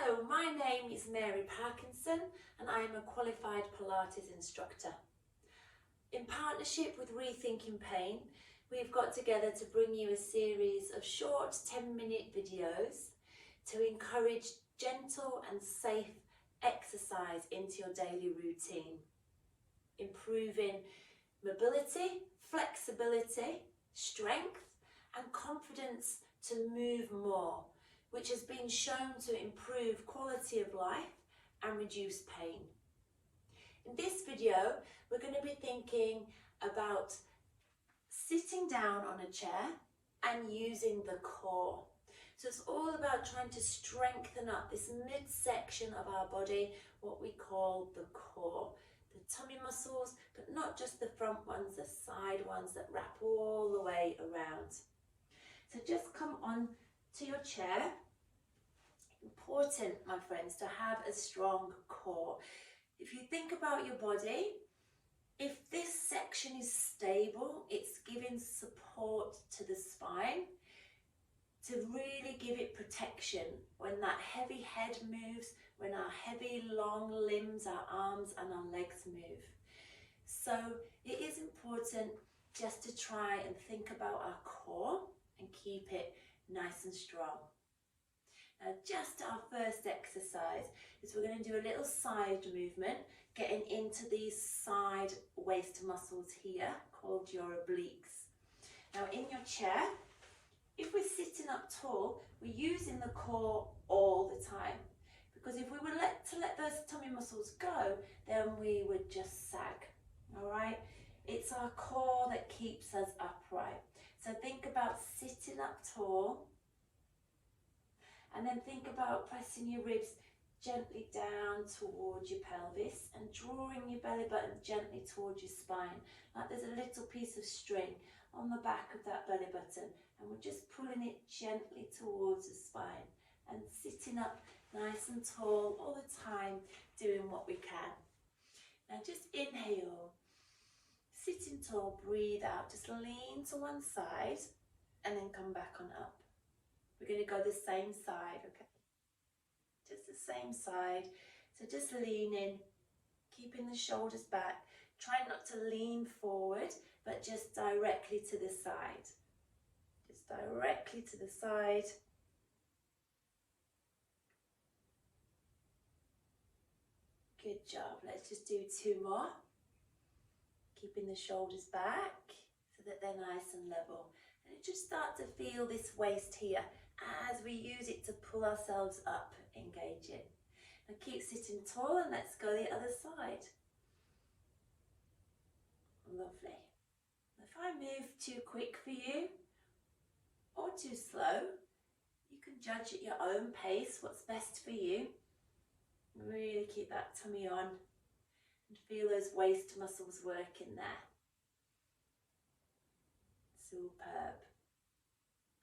Hello, my name is Mary Parkinson and I am a qualified Pilates instructor. In partnership with Rethinking Pain, we've got together to bring you a series of short 10-minute videos to encourage gentle and safe exercise into your daily routine, improving mobility, flexibility, strength and confidence to move more, which has been shown to improve quality of life and reduce pain. In this video, we're going to be thinking about sitting down on a chair and using the core. So it's all about trying to strengthen up this midsection of our body, what we call the core. The tummy muscles, but not just the front ones, the side ones that wrap all the way around. So just come on to your chair. Important, my friends, to have a strong core. If you think about your body, if this section is stable, it's giving support to the spine to really give it protection when that heavy head moves, when our heavy long limbs, our arms and our legs move. So it is important just to try and think about our core and keep it nice and strong. Now just our first exercise is we're going to do a little side movement, getting into these side waist muscles here called your obliques. Now in your chair, if we're sitting up tall, we're using the core all the time, because if we were to let those tummy muscles go, then we would just sag. All right, it's our core that keeps us upright. So think about sitting up tall, and then think about pressing your ribs gently down towards your pelvis and drawing your belly button gently towards your spine, like there's a little piece of string on the back of that belly button, and we're just pulling it gently towards the spine and sitting up nice and tall all the time, doing what we can. Now just inhale, sitting tall, breathe out, just lean to one side and then come back on up. We're going to go the same side, okay? Just the same side. So just lean in, keeping the shoulders back. Try not to lean forward, but just directly to the side. Just directly to the side. Good job. Let's just do two more. Keeping the shoulders back so that they're nice and level. And just start to feel this waist here as we use it to pull ourselves up, engage it. Now keep sitting tall and let's go the other side. Lovely. If I move too quick for you or too slow, you can judge at your own pace what's best for you. Really keep that tummy on and feel those waist muscles working there. Superb.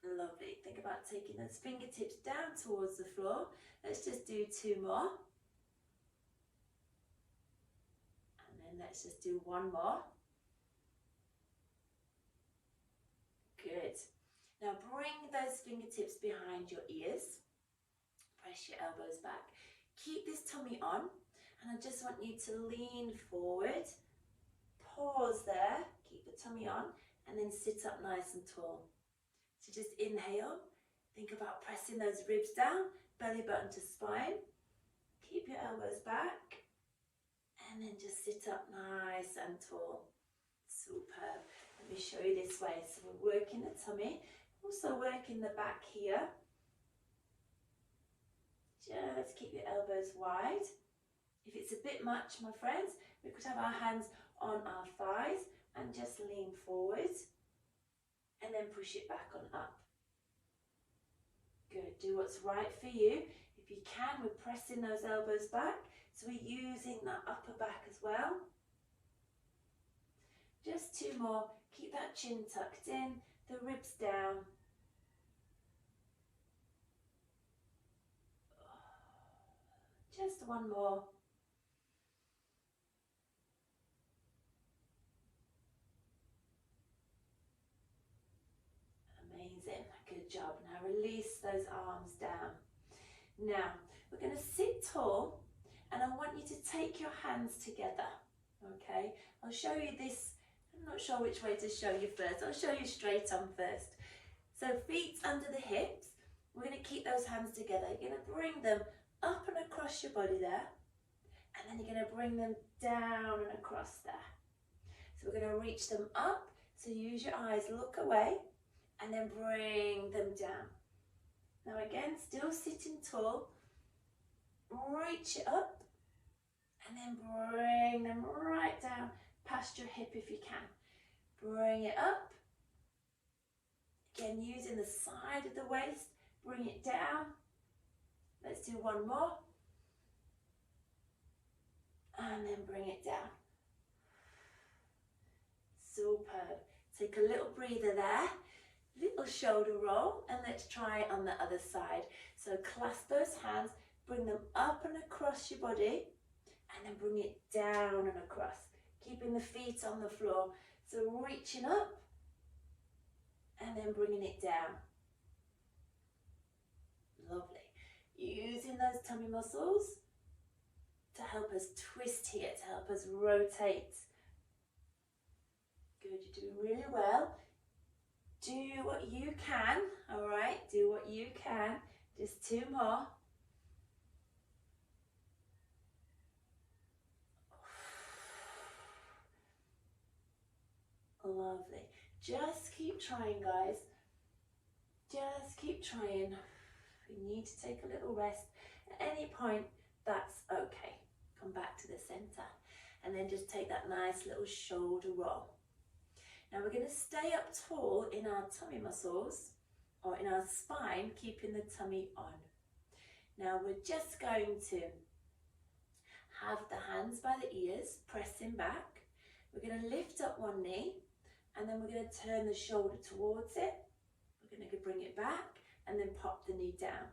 Lovely. Think about taking those fingertips down towards the floor. Let's just do two more. And then let's just do one more. Good. Now bring those fingertips behind your ears. Press your elbows back. Keep this tummy on. And I just want you to lean forward. Pause there. Keep the tummy on. And then sit up nice and tall. So just inhale, think about pressing those ribs down, belly button to spine. Keep your elbows back and then just sit up nice and tall. Superb. Let me show you this way. So we're working the tummy, also working the back here. Just keep your elbows wide. If it's a bit much, my friends, we could have our hands on our thighs and just lean forward. And then push it back on up. Good, do what's right for you. If you can, we're pressing those elbows back. So we're using that upper back as well. Just two more. Keep that chin tucked in, the ribs down. Just one more. Amazing, good job. Now release those arms down. Now we're going to sit tall, and I want you to take your hands together, okay? I'll show you this. I'm not sure which way to show you first. I'll show you straight on first. So feet under the hips. We're going to keep those hands together. You're going to bring them up and across your body there. And then you're going to bring them down and across there. So we're going to reach them up. So use your eyes, look away, and then bring them down. Now again, still sitting tall. Reach it up. And then bring them right down past your hip if you can. Bring it up. Again, using the side of the waist. Bring it down. Let's do one more. And then bring it down. Superb. Take a little breather there. Little shoulder roll. And let's try it on the other side. So clasp those hands. Bring them up and across your body. And then bring it down and across. Keeping the feet on the floor. So reaching up. And then bringing it down. Lovely. Using those tummy muscles to help us twist here, to help us rotate. Good, you're doing really well. Do what you can, all right? Do what you can. Just two more. Lovely. Just keep trying, guys. Just keep trying. If you need to take a little rest at any point, that's okay. Come back to the center. And then just take that nice little shoulder roll. Now we're going to stay up tall in our tummy muscles, or in our spine, keeping the tummy on. Now we're just going to have the hands by the ears, pressing back. We're going to lift up one knee, and then we're going to turn the shoulder towards it. We're going to bring it back, and then pop the knee down.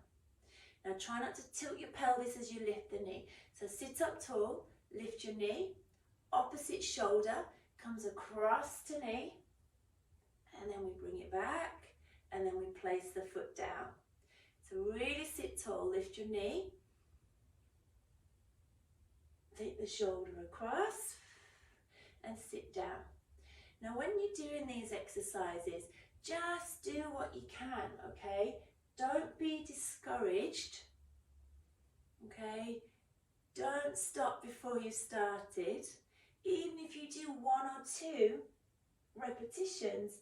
Now try not to tilt your pelvis as you lift the knee. So sit up tall, lift your knee, opposite shoulder comes across to knee, and then we bring it back, and then we place the foot down. So really sit tall, lift your knee, take the shoulder across, and sit down. Now when you're doing these exercises, just do what you can, okay? Don't be discouraged, okay? Don't stop before you started. Even if you do 1 or 2 repetitions,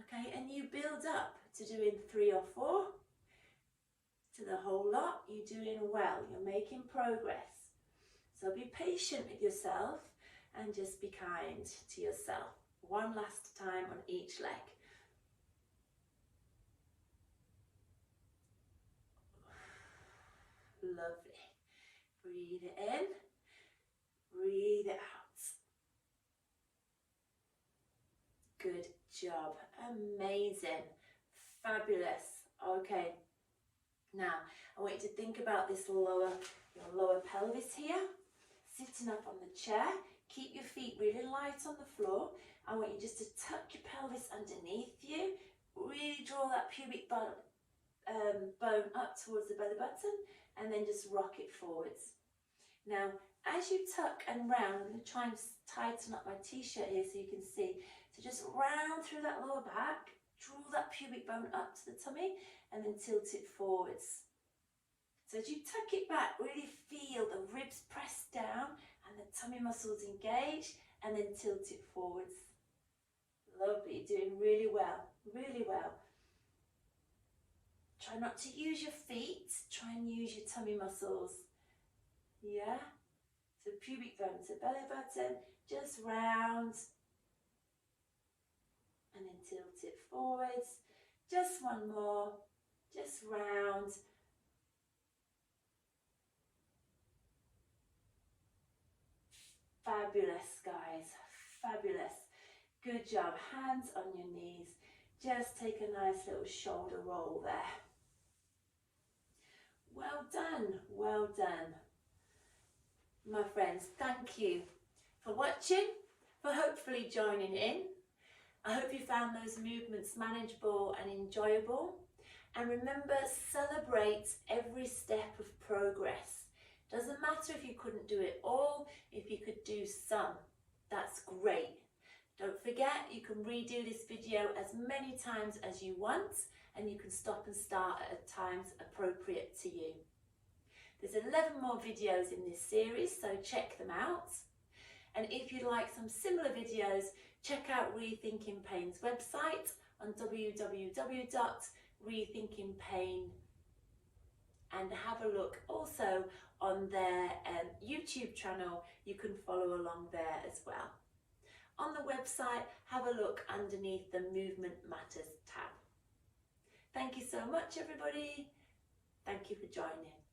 okay, and you build up to doing 3 or 4, to the whole lot, you're doing well, you're making progress. So be patient with yourself and just be kind to yourself. One last time on each leg. Lovely. Breathe it in, breathe it out. Good job. Amazing. Fabulous. Okay. Now, I want you to think about this your lower pelvis here. Sitting up on the chair. Keep your feet really light on the floor. I want you just to tuck your pelvis underneath you. Really draw that pubic bone up towards the belly button, and then just rock it forwards. Now, as you tuck and round, I'm going to try and tighten up my t-shirt here so you can see. So just round through that lower back, draw that pubic bone up to the tummy, and then tilt it forwards. So as you tuck it back, really feel the ribs press down and the tummy muscles engage, and then tilt it forwards. Lovely, you're doing really well, really well. Try not to use your feet, try and use your tummy muscles. Yeah? So pubic bone to belly button, just round, and then tilt it forwards. Just one more, just round. Fabulous, guys, fabulous. Good job, hands on your knees. Just take a nice little shoulder roll there. Well done, well done. My friends, thank you for watching, for hopefully joining in. I hope you found those movements manageable and enjoyable. And remember, celebrate every step of progress. Doesn't matter if you couldn't do it all, if you could do some, that's great. Don't forget, you can redo this video as many times as you want, and you can stop and start at times appropriate to you. There's 11 more videos in this series, so check them out. And if you'd like some similar videos, check out Rethinking Pain's website on www.rethinkingpain, and have a look also on their YouTube channel. You can follow along there as well. On the website, have a look underneath the Movement Matters tab. Thank you so much, everybody. Thank you for joining.